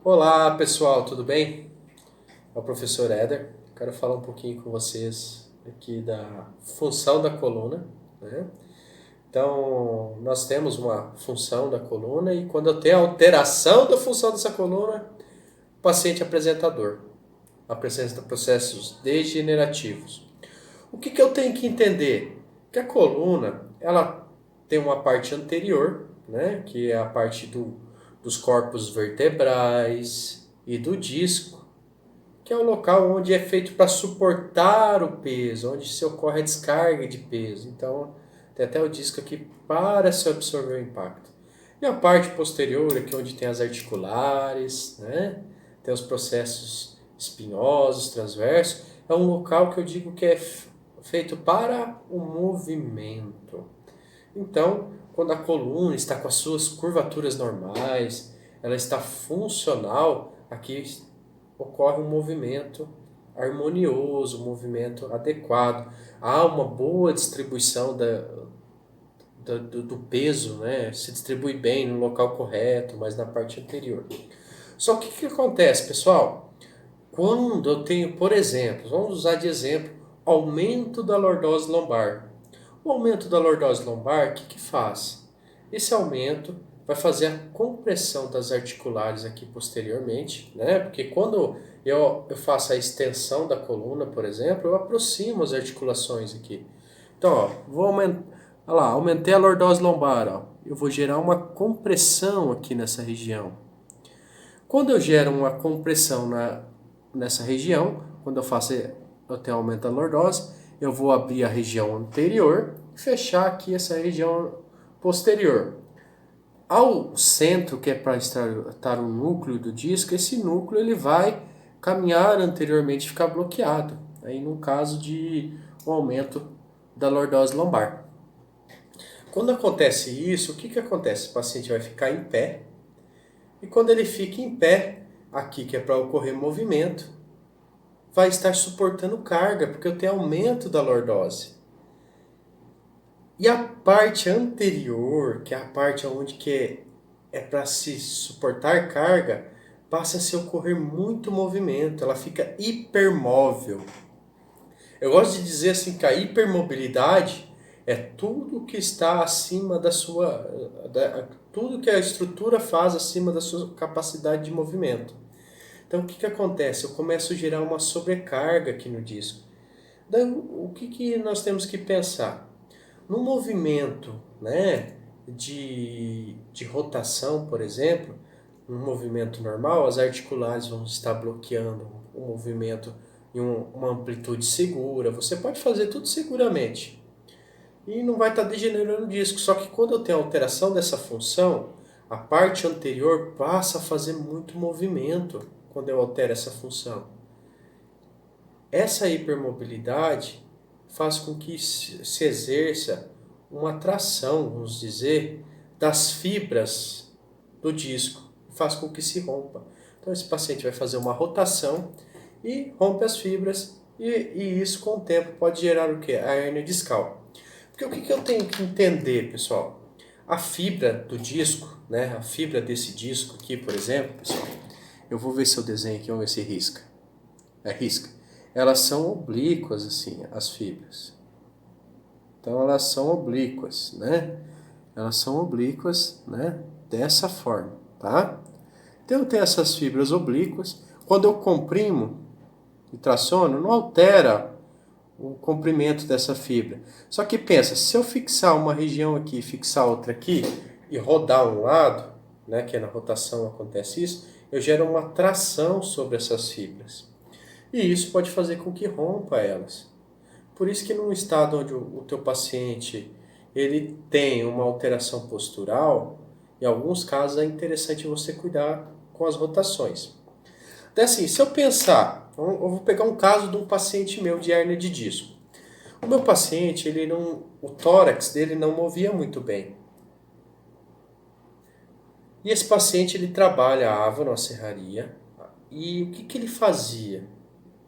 Olá pessoal, tudo bem? É o professor Éder. Quero falar um pouquinho com vocês aqui da função da coluna, né? Então, nós temos uma função da coluna e quando eu tenho alteração da função dessa coluna, o paciente apresentador apresenta processos degenerativos. O que eu tenho que entender? Que a coluna, ela tem uma parte anterior, né? Que é a parte dos corpos vertebrais e do disco, que é o local onde é feito para suportar o peso, onde se ocorre a descarga de peso. Então, tem até o disco aqui para se absorver o impacto. E a parte posterior, aqui onde tem as articulares, né? Tem os processos espinhosos, transversos, é um local que eu digo que é feito para o movimento. Então, quando a coluna está com as suas curvaturas normais, ela está funcional, aqui ocorre um movimento harmonioso, um movimento adequado. Há uma boa distribuição do peso, né? Se distribui bem no local correto, mas na parte anterior. Só que o que acontece, pessoal? Quando eu tenho, por exemplo, vamos usar de exemplo, aumento da lordose lombar. O aumento da lordose lombar, o que faz? Esse aumento vai fazer a compressão das articulares aqui posteriormente, né? Porque quando eu faço a extensão da coluna, por exemplo, eu aproximo as articulações aqui. Então, ó, vou aumentar, olha lá, aumentei a lordose lombar, ó. Eu vou gerar uma compressão aqui nessa região. Quando eu gero uma compressão nessa região, quando eu tenho aumento da lordose, eu vou abrir a região anterior e fechar aqui essa região posterior. Ao centro, que é para estar o núcleo do disco, esse núcleo ele vai caminhar anteriormente e ficar bloqueado. Aí no caso de um aumento da lordose lombar. Quando acontece isso, o que acontece? O paciente vai ficar em pé, e quando ele fica em pé, aqui que é para ocorrer movimento, vai estar suportando carga, porque eu tenho aumento da lordose. E a parte anterior, que é a parte onde é para se suportar carga, passa a se ocorrer muito movimento, ela fica hipermóvel. Eu gosto de dizer assim que a hipermobilidade é tudo que está acima da sua. Tudo que a estrutura faz acima da sua capacidade de movimento. Então o que acontece? Eu começo a gerar uma sobrecarga aqui no disco. Daí, o que nós temos que pensar? No movimento, né, de rotação, por exemplo, no movimento normal, as articulares vão estar bloqueando o movimento em uma amplitude segura. Você pode fazer tudo seguramente e não vai estar degenerando o disco. Só que quando eu tenho alteração dessa função, a parte anterior passa a fazer muito movimento quando eu altero essa função. Essa hipermobilidade faz com que se exerça uma tração, vamos dizer, das fibras do disco, faz com que se rompa. Então esse paciente vai fazer uma rotação e rompe as fibras e isso com o tempo pode gerar o que? A hérnia discal. Porque o que eu tenho que entender, pessoal? A fibra do disco, né? A fibra desse disco aqui, por exemplo, pessoal, eu vou ver se eu desenho aqui, vamos ver se risca. É, risca. Elas são oblíquas, assim, as fibras. Então elas são oblíquas, né? Elas são oblíquas, né? Dessa forma, tá? Então eu tenho essas fibras oblíquas. Quando eu comprimo e traciono, não altera o comprimento dessa fibra. Só que pensa, se eu fixar uma região aqui, fixar outra aqui e rodar um lado, né, que na rotação acontece isso, eu gero uma tração sobre essas fibras. E isso pode fazer com que rompa elas. Por isso que num estado onde o teu paciente ele tem uma alteração postural, em alguns casos é interessante você cuidar com as rotações. Então assim, se eu pensar, eu vou pegar um caso de um paciente meu de hérnia de disco. O meu paciente, o tórax dele não movia muito bem. E esse paciente ele trabalhava numa serraria e o que ele fazia?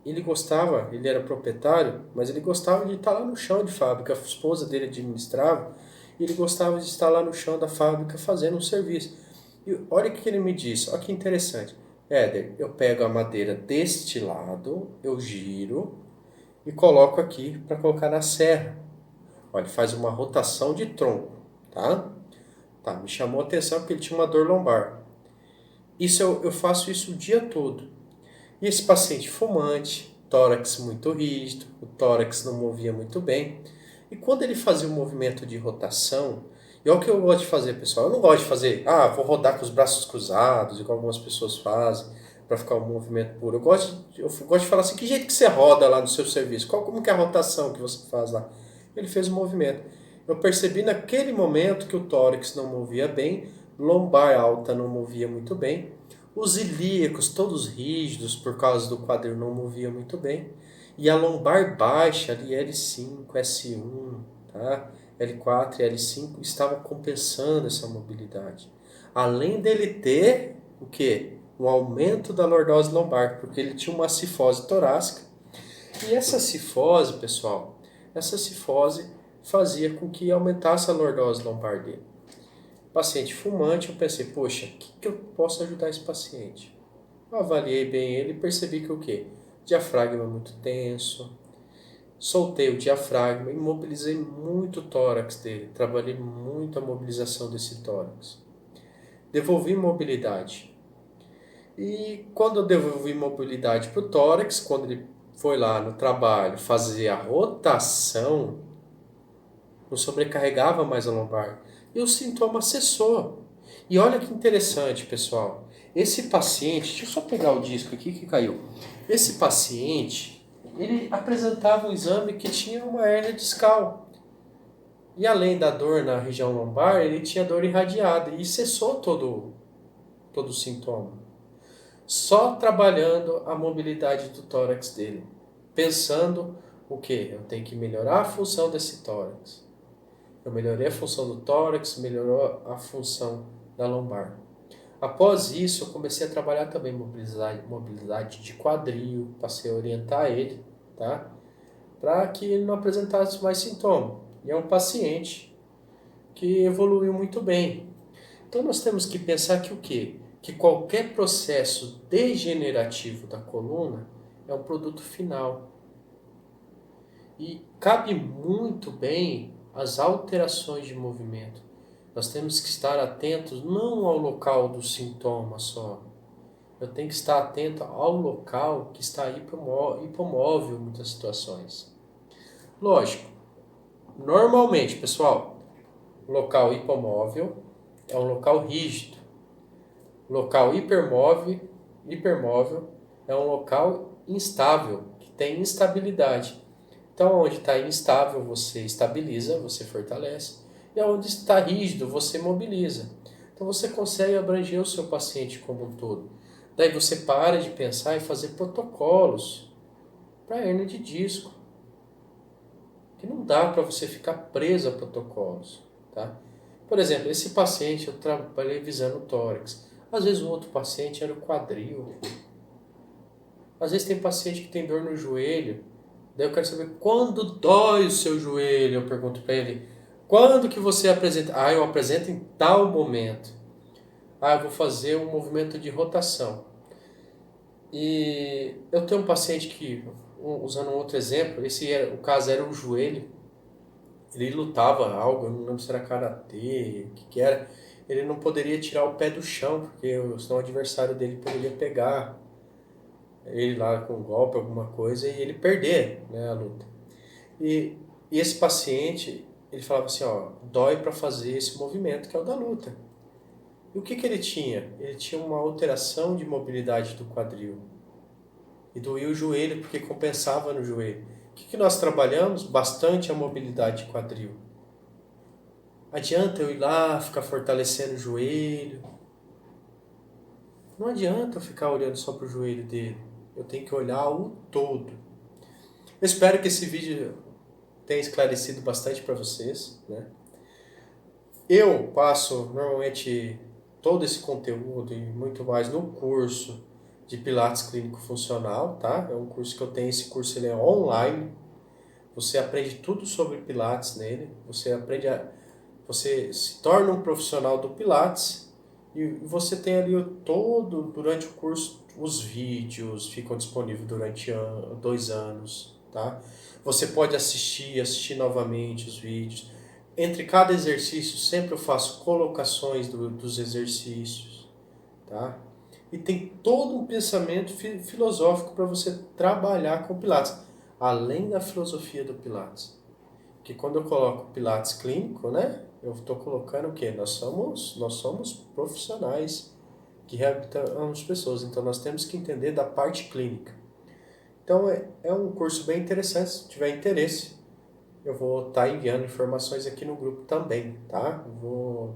Ele gostava, ele era proprietário, mas ele gostava de estar lá no chão de fábrica. A esposa dele administrava e ele gostava de estar lá no chão da fábrica fazendo um serviço. E olha o que ele me disse, olha que interessante. Éder, eu pego a madeira deste lado, eu giro e coloco aqui para colocar na serra. Olha, ele faz uma rotação de tronco, tá? Tá, me chamou a atenção porque ele tinha uma dor lombar. Isso eu faço isso o dia todo. E esse paciente fumante, tórax muito rígido, o tórax não movia muito bem. E quando ele fazia um movimento de rotação, e é o que eu gosto de fazer, pessoal. Eu não gosto de fazer, vou rodar com os braços cruzados, igual algumas pessoas fazem, para ficar um movimento puro. Eu gosto de falar assim, que jeito que você roda lá no seu serviço? Como que é a rotação que você faz lá? Ele fez o movimento. Eu percebi naquele momento que o tórax não movia bem, lombar alta não movia muito bem, os ilíacos todos rígidos por causa do quadril não movia muito bem, e a lombar baixa ali L5, S1, tá? L4 e L5 estava compensando essa mobilidade. Além dele ter o quê? Um aumento da lordose lombar, porque ele tinha uma cifose torácica. E essa cifose, pessoal, essa cifose fazia com que aumentasse a lordose lombar dele. Paciente fumante, eu pensei, poxa, o que eu posso ajudar esse paciente? Eu avaliei bem ele e percebi que o quê? Diafragma muito tenso. Soltei o diafragma, imobilizei muito o tórax dele, trabalhei muito a mobilização desse tórax. Devolvi mobilidade. E quando eu devolvi mobilidade para o tórax, quando ele foi lá no trabalho fazer a rotação, não sobrecarregava mais a lombar. E o sintoma cessou. E olha que interessante, pessoal. Esse paciente, deixa eu só pegar o disco aqui que caiu. Esse paciente, ele apresentava um exame que tinha uma hérnia discal. E além da dor na região lombar, ele tinha dor irradiada e cessou todo o sintoma. Só trabalhando a mobilidade do tórax dele. Pensando o quê? Eu tenho que melhorar a função desse tórax. Eu melhorei a função do tórax, melhorou a função da lombar. Após isso, eu comecei a trabalhar também mobilidade de quadril, passei a orientar ele, tá? Para que ele não apresentasse mais sintoma. E é um paciente que evoluiu muito bem. Então nós temos que pensar que o quê? Que qualquer processo degenerativo da coluna é um produto final. E cabe muito bem as alterações de movimento. Nós temos que estar atentos não ao local do sintoma só. Eu tenho que estar atento ao local que está hipomóvel em muitas situações. Lógico, normalmente, pessoal, local hipomóvel é um local rígido. Local hipermóvel é um local instável, que tem instabilidade. Então, onde está instável, você estabiliza, você fortalece. E onde está rígido, você mobiliza. Então, você consegue abranger o seu paciente como um todo. Daí você para de pensar e fazer protocolos para hernia de disco. Que não dá para você ficar preso a protocolos. Tá? Por exemplo, esse paciente eu trabalhei visando o tórax. Às vezes o outro paciente era o quadril. Às vezes tem paciente que tem dor no joelho. Daí eu quero saber quando dói o seu joelho. Eu pergunto para ele, quando que você apresenta? Eu apresento em tal momento. Eu vou fazer um movimento de rotação. E eu tenho um paciente que, usando um outro exemplo, o caso era o joelho. Ele lutava algo, eu não lembro se era karatê, o que era. Ele não poderia tirar o pé do chão, porque senão o adversário dele poderia pegar ele lá com um golpe, alguma coisa, e ele perder, né, a luta. E esse paciente, ele falava assim, dói para fazer esse movimento que é o da luta. E o que ele tinha? Ele tinha uma alteração de mobilidade do quadril. E doía o joelho porque compensava no joelho. O que nós trabalhamos? Bastante a mobilidade de quadril. Adianta eu ir lá, ficar fortalecendo o joelho? Não adianta eu ficar olhando só para o joelho dele. Eu tenho que olhar o todo. Eu espero que esse vídeo tenha esclarecido bastante para vocês, né? Eu passo normalmente todo esse conteúdo e muito mais no curso de Pilates Clínico Funcional, tá? É um curso que eu tenho, esse curso ele é online. Você aprende tudo sobre Pilates nele, você se torna um profissional do Pilates E você tem ali todo, durante o curso, os vídeos ficam disponíveis durante 2 anos, tá? Você pode assistir novamente os vídeos. Entre cada exercício, sempre eu faço colocações dos exercícios, tá? E tem todo um pensamento filosófico para você trabalhar com o Pilates, além da filosofia do Pilates. Que quando eu coloco Pilates clínico, né? Eu estou colocando o quê? Nós somos profissionais que reabilitamos pessoas, então nós temos que entender da parte clínica. Então é um curso bem interessante, se tiver interesse, eu vou estar enviando informações aqui no grupo também, tá?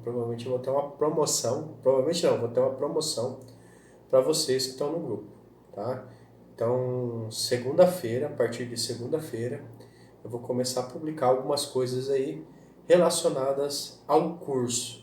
Provavelmente eu vou ter uma promoção, provavelmente não, vou ter uma promoção para vocês que estão no grupo, tá? Então, segunda-feira, a partir de segunda-feira, eu vou começar a publicar algumas coisas aí relacionadas ao curso,